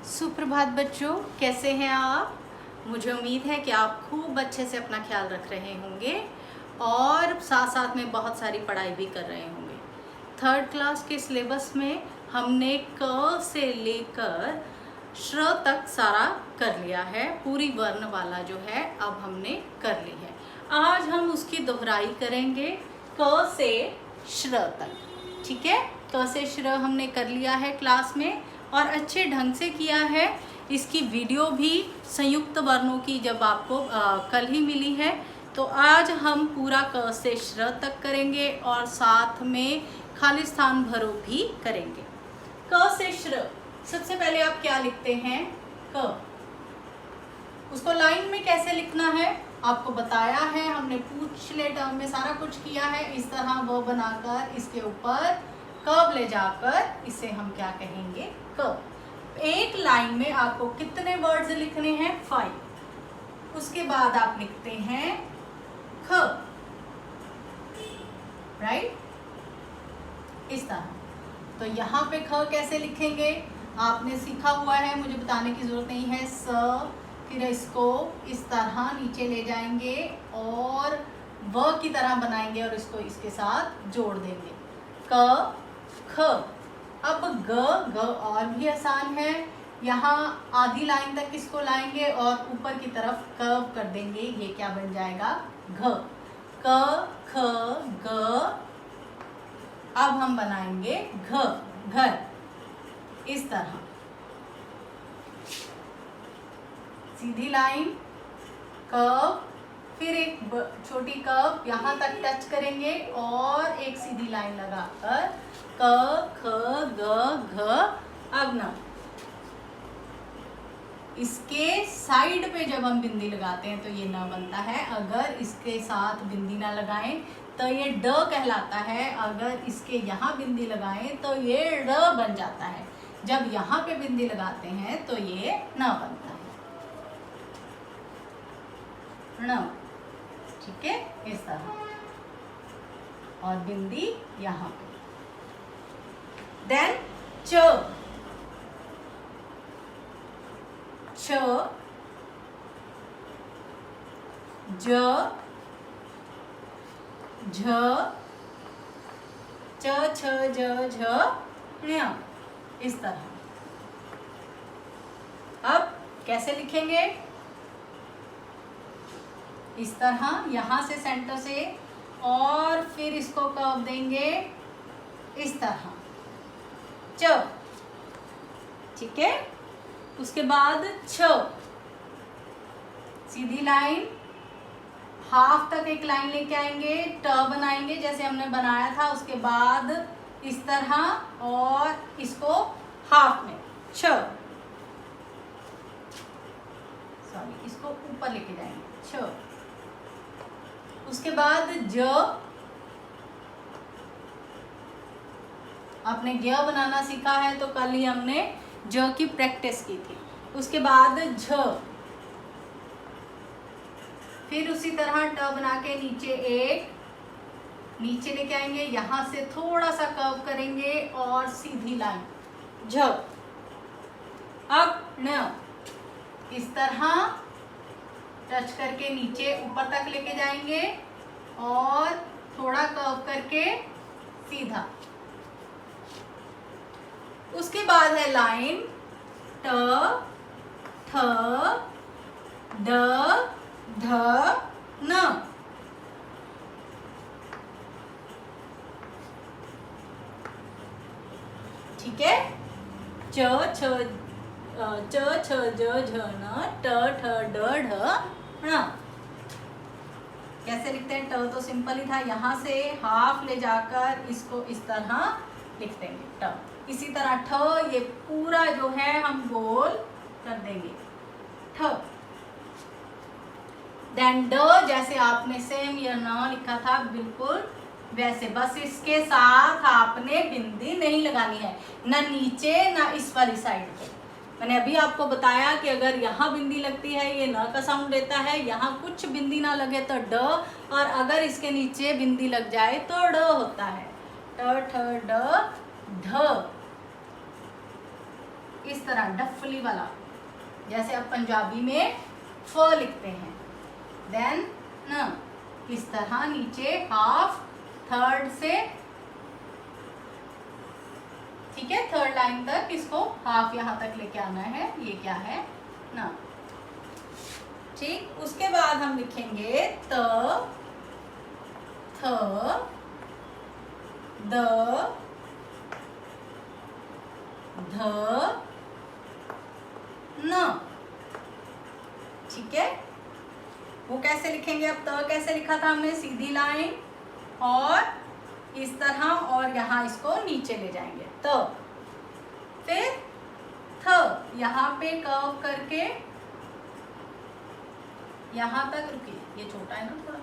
सुप्रभात बच्चों, कैसे हैं आप। मुझे उम्मीद है कि आप खूब अच्छे से अपना ख्याल रख रहे होंगे और साथ साथ में बहुत सारी पढ़ाई भी कर रहे होंगे। थर्ड क्लास के सिलेबस में हमने क से लेकर श्र तक सारा कर लिया है। पूरी वर्ण वाला जो है अब हमने कर ली है। आज हम उसकी दोहराई करेंगे क से श्र तक। ठीक है, क से श्र हमने कर लिया है क्लास में और अच्छे ढंग से किया है। इसकी वीडियो भी संयुक्त वर्णों की जब आपको कल ही मिली है, तो आज हम पूरा क से श्र तक करेंगे और साथ में खाली स्थान भरो भी करेंगे। क से श्र सबसे पहले आप क्या लिखते हैं? क। उसको लाइन में कैसे लिखना है आपको बताया है, हमने पिछले टर्म में सारा कुछ किया है। इस तरह वो बनाकर इसके ऊपर कर्व ले जाकर इसे हम क्या कहेंगे? क। एक लाइन में आपको कितने वर्ड्स लिखने हैं? 5। उसके बाद आप लिखते हैं ख। राइट, इस तरह। तो यहाँ पे ख कैसे लिखेंगे आपने सीखा हुआ है, मुझे बताने की जरूरत नहीं है। स, फिर इसको इस तरह नीचे ले जाएंगे और व की तरह बनाएंगे और इसको इसके साथ जोड़ देंगे। क ख। अब ग और भी आसान है। यहाँ आधी लाइन तक इसको लाएंगे और ऊपर की तरफ कर्व कर देंगे। ये क्या बन जाएगा? घ। क ख ग। अब हम बनाएंगे घ, घर, इस तरह सीधी लाइन, कर्व, फिर एक छोटी कर्व यहाँ तक टच करेंगे और एक सीधी लाइन लगाकर क ख ग घ। अब ना इसके साइड पे जब हम बिंदी लगाते हैं तो ये न बनता है। अगर इसके साथ बिंदी ना लगाएं तो ये ड कहलाता है। अगर इसके यहाँ बिंदी लगाएं तो ये ड बन जाता है। जब यहाँ पे बिंदी लगाते हैं तो ये न बनता है। न, ठीक है, इस तरह, और बिंदी यहाँ पे। देन च, छ, ज, झ, च छ ज झ ण्य, इस तरह। अब कैसे लिखेंगे? इस तरह, यहां से सेंटर से, और फिर इसको कर्व देंगे इस तरह, च। ठीक है, उसके बाद छ, सीधी लाइन, हाफ तक एक लाइन लेके आएंगे, ट बनाएंगे जैसे हमने बनाया था। उसके बाद इस तरह और इसको हाफ में छ, सॉरी, इसको ऊपर लेके जाएंगे छ। उसके बाद ज, आपने ज्ञ बनाना सीखा है तो कल ही हमने ज की प्रैक्टिस की थी। उसके बाद झ, फिर उसी तरह ट बना के नीचे एक, नीचे लेके आएंगे, यहां से थोड़ा सा कर्व करेंगे और सीधी लाइन झ। अब न, इस तरह टच करके नीचे ऊपर तक लेके जाएंगे और थोड़ा कर्व करके सीधा। उसके बाद है लाइन ट, ठ, ड, ध, न। ठीक है, च छ ज झ न, ट ठ ड ढ ण। कैसे लिखते हैं? ट तो सिंपल ही था, यहाँ से हाफ ले जाकर इसको इस तरह लिख देंगे ट। इसी तरह ठ, ये पूरा जो है हम गोल कर देंगे ठ। देन ड, जैसे आपने सेम या न लिखा था बिल्कुल वैसे, बस इसके साथ आपने बिंदी नहीं लगानी है, ना नीचे ना इस वाली साइड पे। मैंने अभी आपको बताया कि अगर यहाँ बिंदी लगती है ये न का साउंड देता है, यहाँ कुछ बिंदी ना लगे तो ड, और अगर इसके नीचे बिंदी लग जाए तो ड होता है। ट ठ ड ढ, इस तरह डफली वाला, जैसे अब पंजाबी में फ लिखते हैं। देन न, इस तरह नीचे हाफ, थर्ड से, ठीक है, थर्ड लाइन तक इसको हाफ यहां तक लेके आना है। ये क्या है, न। ठीक, उसके बाद हम लिखेंगे त, थ, द, ध, न। ठीक है, वो कैसे लिखेंगे? अब त कैसे लिखा था हमने? सीधी लाइन और इस तरह, और यहाँ इसको नीचे ले जाएंगे त। फिर थ, यहाँ पे कर्व करके यहाँ तक, रुकिए ये छोटा है ना थोड़ा,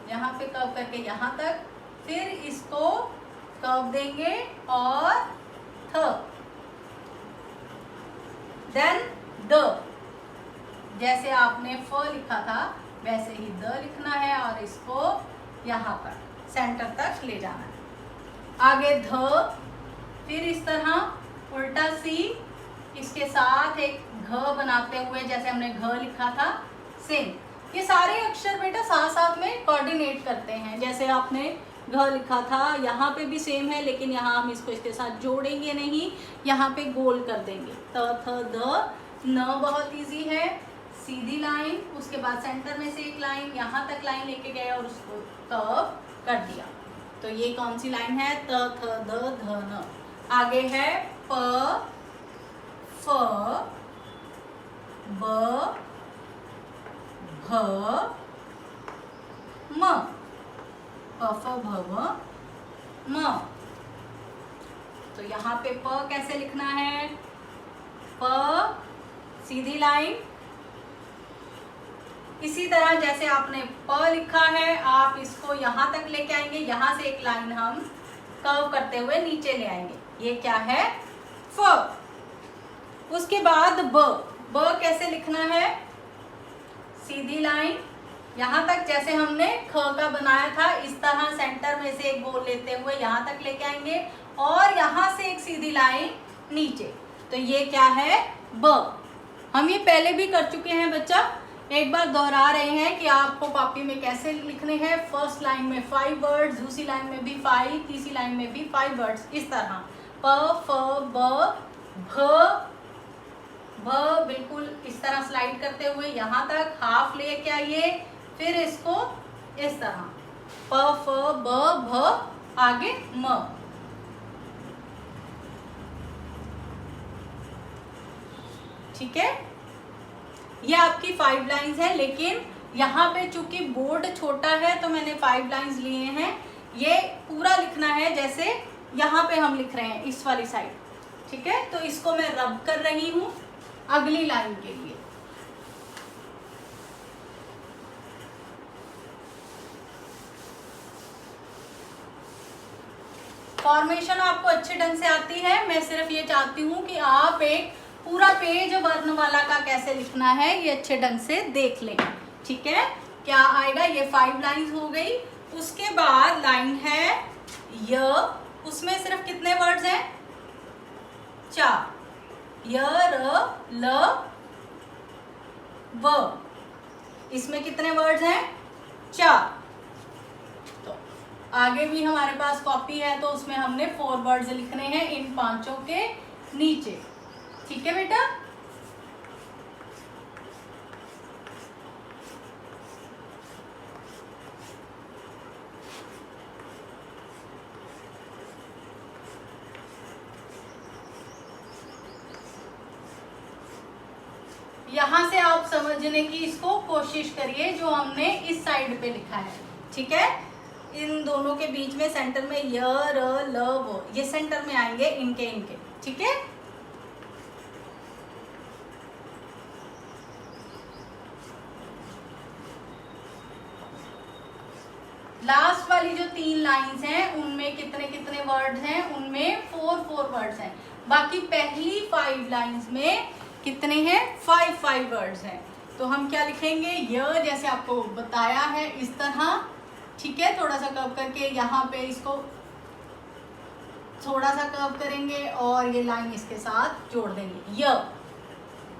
यहाँ पे कर्व करके यहाँ तक, फिर इसको कर्व देंगे और थ। देन द, जैसे आपने फ लिखा था वैसे ही द लिखना है और इसको यहाँ तक सेंटर तक ले जाना है। आगे ध, फिर इस तरह उल्टा सी, इसके साथ एक घ बनाते हुए जैसे हमने घ लिखा था, सेम। ये सारे अक्षर बेटा साथ साथ में कोऑर्डिनेट करते हैं। जैसे आपने घ लिखा था, यहाँ पे भी सेम है, लेकिन यहाँ हम इसको इसके साथ जोड़ेंगे नहीं, यहाँ पे गोल कर देंगे। त, थ, द, न बहुत इजी है, सीधी लाइन, उसके बाद सेंटर में से एक लाइन यहाँ तक लाइन लेके गए और उसको कर्व कर दिया। तो ये कौन सी लाइन है? त, थ, द, ध, न। आगे है प, फ, ब, भ, म। प, फ, भ, भ, म। तो यहाँ पे प कैसे लिखना है? प, सीधी लाइन, इसी तरह जैसे आपने प लिखा है आप इसको यहाँ तक लेके आएंगे, यहाँ से एक लाइन हम कर्व करते हुए नीचे ले आएंगे। ये क्या है? फ। उसके बाद ब, ब कैसे लिखना है? सीधी लाइन, यहाँ तक जैसे हमने ख का बनाया था, इस तरह सेंटर में से एक गोल लेते हुए यहाँ तक लेके आएंगे और यहाँ से एक सीधी लाइन नीचे। तो ये क्या है? ब। हम ये पहले भी कर चुके हैं बच्चा, एक बार दोहरा रहे हैं कि आपको कॉपी में कैसे लिखने हैं। फर्स्ट लाइन में 5 वर्ड्स, दूसरी लाइन में भी 5, तीसरी लाइन में भी 5 वर्ड्स, इस तरह प, फ, ब, भ, भ, बिल्कुल इस तरह स्लाइड करते हुए यहाँ तक हाफ लेके आइए, फिर इसको इस तरह प, फ, ब, भ, आगे म। ठीक है, ये आपकी 5 लाइंस है, लेकिन यहाँ पे चूंकि बोर्ड छोटा है तो मैंने 5 लाइंस लिए हैं। ये पूरा लिखना है जैसे यहाँ पे हम लिख रहे हैं इस वाली साइड। ठीक है, तो इसको मैं रब कर रही हूँ अगली लाइन के लिए। फॉर्मेशन आपको अच्छे ढंग से आती है, मैं सिर्फ ये चाहती हूँ कि आप एक पूरा पेज वर्णमाला का कैसे लिखना है ये अच्छे ढंग से देख लें। ठीक है, क्या आएगा? ये 5 लाइंस हो गई। उसके बाद लाइन है य, उसमें सिर्फ कितने वर्ड्स हैं? 4, य, र, ल, व। इसमें कितने वर्ड्स हैं? 4। तो आगे भी हमारे पास कॉपी है तो उसमें हमने 4 वर्ड्स लिखने हैं इन 5 के नीचे। ठीक है बेटा, यहां से आप समझने की इसको कोशिश करिए जो हमने इस साइड पे लिखा है। ठीक है, इन दोनों के बीच में सेंटर में य, र, ल, व, ये सेंटर में आएंगे इनके। ठीक है, लास्ट वाली जो 3 लाइंस हैं उनमें कितने कितने वर्ड्स हैं? उनमें 4 वर्ड्स हैं। बाकी पहली 5 लाइंस में कितने हैं? 5 वर्ड्स हैं। तो हम क्या लिखेंगे? य, जैसे आपको बताया है इस तरह। ठीक है, थोड़ा सा कर्व करके यहाँ पे इसको थोड़ा सा कर्व करेंगे और ये लाइन इसके साथ जोड़ देंगे, य।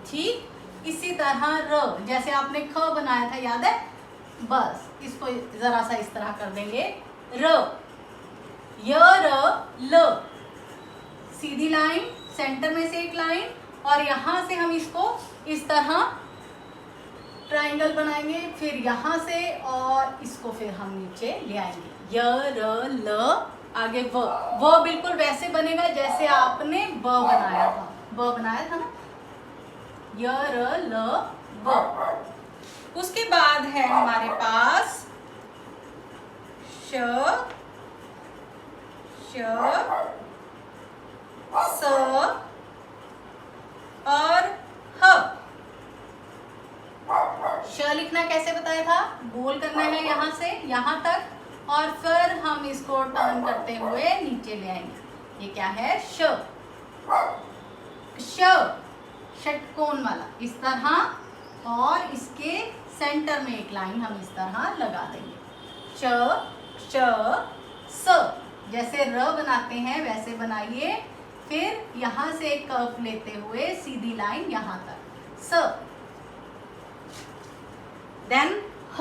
ठीक, इसी तरह र, जैसे आपने ख बनाया था, याद है? बस इसको जरा सा इस तरह कर देंगे, र, य, र, ल। सीधी लाइन, सेंटर में से एक लाइन, और यहां से हम इसको इस तरह ट्राइंगल बनाएंगे, फिर यहाँ से और इसको फिर हम नीचे ले आएंगे, य, र, ल, आगे व बिल्कुल वैसे बनेगा जैसे आपने ब बनाया था, ना, य, र, ल, व। उसके बाद है हमारे पास श, स और ह। श लिखना कैसे बताया था? गोल करना है यहाँ से यहाँ तक, और फिर हम इसको टर्न करते हुए नीचे ले आएंगे। ये क्या है? श, षटकोण वाला, इस तरह, और इसके सेंटर में एक लाइन हम इस तरह लगा देंगे। श, स, जैसे र बनाते हैं वैसे बनाइए, फिर यहाँ से एक कर्व लेते हुए सीधी लाइन यहाँ तक, स। देन ह,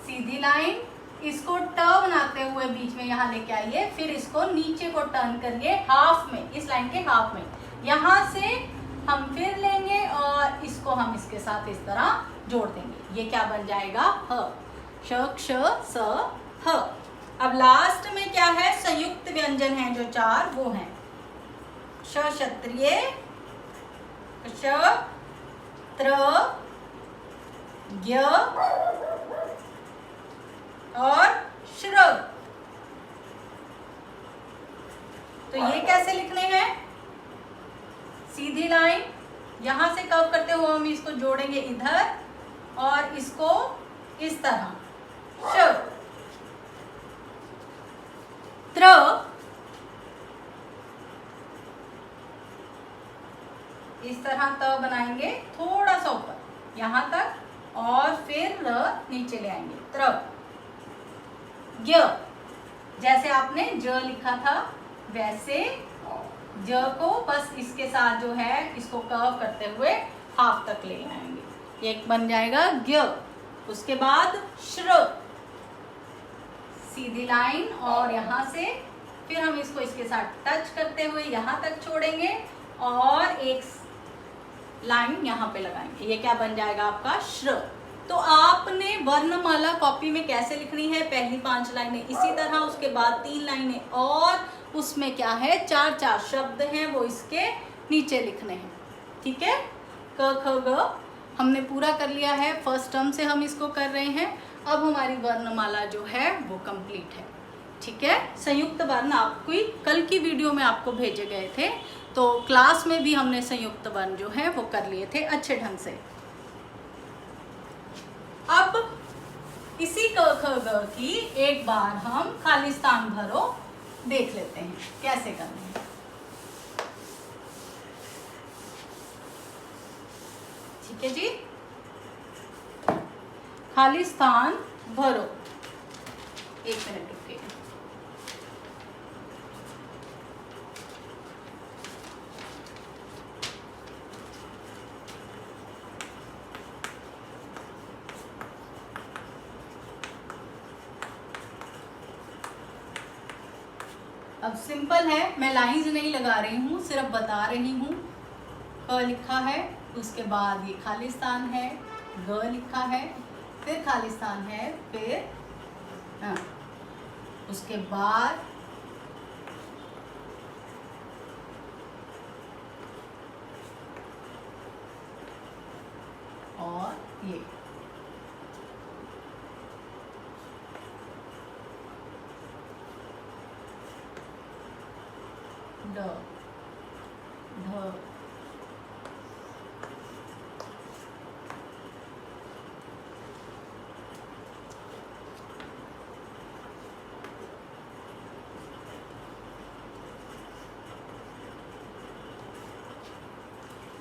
सीधी लाइन, इसको ट बनाते हुए बीच में यहाँ लेके आइए, फिर इसको नीचे को टर्न करिए हाफ में, इस लाइन के हाफ में, यहाँ से हम फिर लेंगे और इसको हम इसके साथ इस तरह जोड़ देंगे। ये क्या बन जाएगा? ह, श, क्ष, स, ह। अब लास्ट में क्या है? संयुक्त व्यंजन हैं जो चार, वो हैं श क्षत्रिय, श, त्र, ज्ञ और श्र। तो ये कैसे लिखने हैं? सीधी लाइन, यहां से कर्व करते हुए हम इसको जोड़ेंगे इधर, और इसको इस तरह, श, त्र, इस तरह त बनाएंगे, थोड़ा सा ऊपर यहां तक, और फिर र नीचे ले आएंगे, त्र, ज्ञ, जैसे आपने ज लिखा था वैसे ज को बस इसके साथ जो है इसको कर्व करते हुए हाफ तक ले आएंगे, एक बन जाएगा ज्ञ। उसके बाद श्र, सीधी लाइन, और यहाँ से फिर हम इसको इसके साथ टच करते हुए यहाँ तक छोड़ेंगे और एक लाइन यहाँ पे लगाएंगे। ये क्या बन जाएगा? आपका श्र। तो आपने वर्णमाला कॉपी में कैसे लिखनी है? पहली 5 लाइनें इसी तरह, उसके बाद 3 लाइनें, और उसमें क्या है? 4 शब्द हैं, वो इसके नीचे लिखने हैं। ठीक है, क, ख, ग हमने पूरा कर लिया है, फर्स्ट टर्म से हम इसको कर रहे हैं। अब हमारी वर्णमाला जो है वो कंप्लीट है। ठीक है, संयुक्त वर्ण आपकी कल की वीडियो में आपको भेजे गए थे, तो क्लास में भी हमने संयुक्त वर्ण जो है वो कर लिए थे अच्छे ढंग से। अब इसी क, ख, ग की एक बार हम खाली स्थान भरो देख लेते हैं कैसे करना है। ठीक है जी, खाली स्थान भरो। 1 मिनट रुकिए। अब सिंपल है, मैं लाइंस नहीं लगा रही हूँ, सिर्फ बता रही हूँ। क लिखा है, उसके बाद ये खाली स्थान है, ग लिखा है, फिर खाली स्थान है, फिर उसके बाद और ये ड, ढ,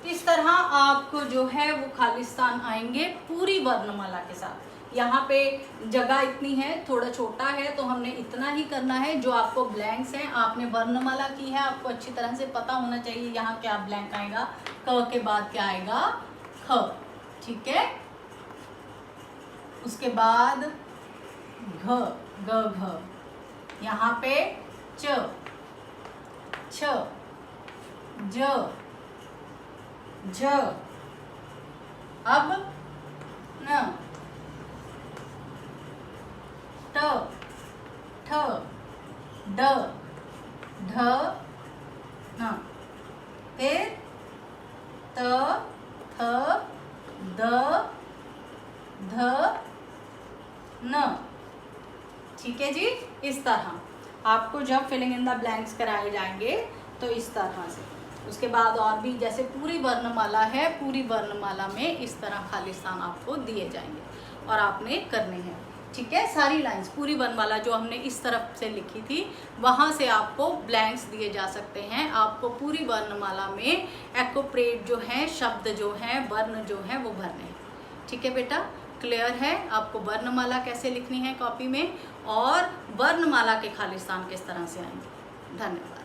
इस तरह आपको जो है वो खाली स्थान आएंगे पूरी वर्णमाला के साथ। यहाँ पे जगह इतनी है, थोड़ा छोटा है, तो हमने इतना ही करना है। जो आपको ब्लैंक्स हैं, आपने वर्णमाला की है, आपको अच्छी तरह से पता होना चाहिए यहाँ क्या ब्लैंक आएगा, क के बाद क्या आएगा, ख, ठीक है। उसके बाद घ, ग घ, यहाँ पे च, छ, ज, झ, अब न, ट, ठ, ड, ढ, न, फिर त, थ, द, ध, न, ठीक है जी। इस तरह आपको जब फिलिंग इन द ब्लैंक्स कराए जाएंगे तो इस तरह से। उसके बाद और भी जैसे पूरी वर्णमाला है, पूरी वर्णमाला में इस तरह खाली स्थान आपको दिए जाएंगे और आपने करने हैं, ठीक है। सारी लाइंस पूरी वर्णमाला जो हमने इस तरफ से लिखी थी वहाँ से आपको ब्लैंक्स दिए जा सकते हैं। आपको पूरी वर्णमाला में एकोप्रेट जो है, शब्द जो हैं, वर्ण जो हैं वो भरने हैं, ठीक है बेटा। क्लियर है आपको वर्णमाला कैसे लिखनी है कॉपी में, और वर्णमाला के खाली स्थान किस तरह से आएंगे। धन्यवाद।